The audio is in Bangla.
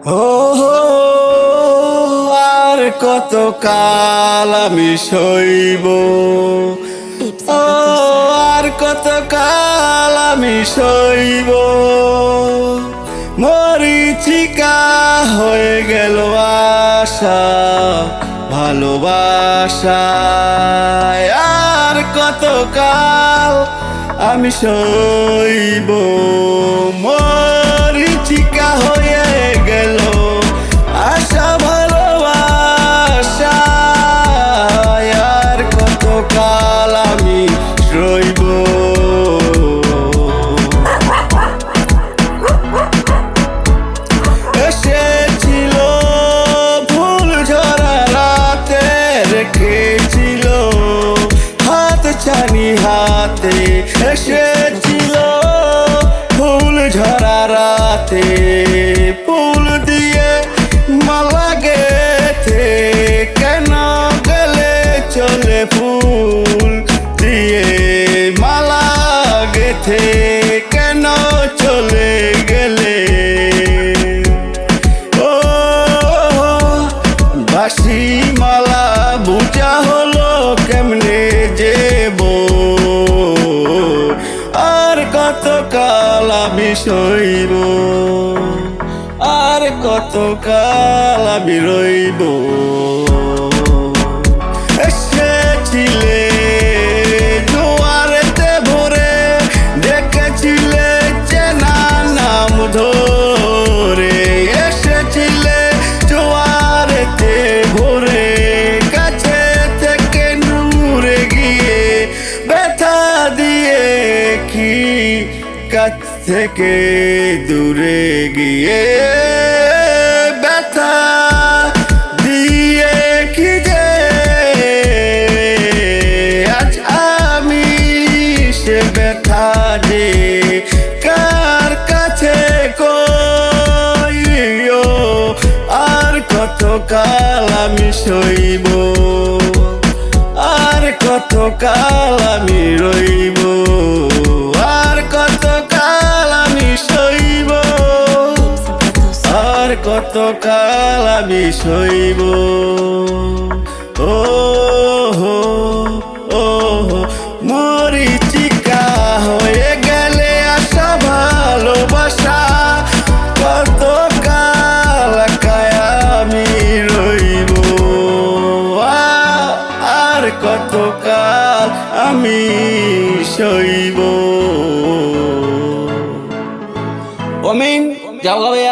ও আর কতকাল আমি সইব, ও আর কতকাল আমি সইব। মরীচিকা হয়ে গেল আশা ভালোবাসায়, আর কতকাল আমি সইব। মরীচিকা হয়ে গেল আশা ভালোবাসায়, আর কতকাল আমি সইব। এসেছিল ফুল ঝরা রাতে, রেখেছিল হাত ছানি হাতে। এসেছিল ফুল ঝরা রাতে, ফুল দিয়ে মালা গেথে। কেন গেলে চলে ফুল দিয়ে মালা গেথে, কেন চলে গেলে? ও বাসি মালা বুঝা হলো কেমনে যেব, আর কতকাল আমি সইব, আর কতকাল আমি রইব। এসেছিলে জোয়ারেতে ভরে, দেখেছিলে চেনা নাম ধরে। এসেছিলে জোয়ারেতে ভরে, কাছে থেকে দূরে গিয়ে ব্যথা দিয়ে কি, কাছ থেকে দূরে গিয়ে ব্যথা দিয়ে কি যে আজ আমি সে ব্যথা যে কার কাছে কইও, আর কতকাল আমি সইব, আর কতকাল আমি রইব, আর কতকাল আমি সইব, আর কতকাল আমি সইব। ও হো ও হো মরীচিকা হয়ে গেলে আশা ভালোবাসা, কতকাল একাই আমি রইব, আর কতকাল আমি সইব। অমিন যাও গা ভাইয়া।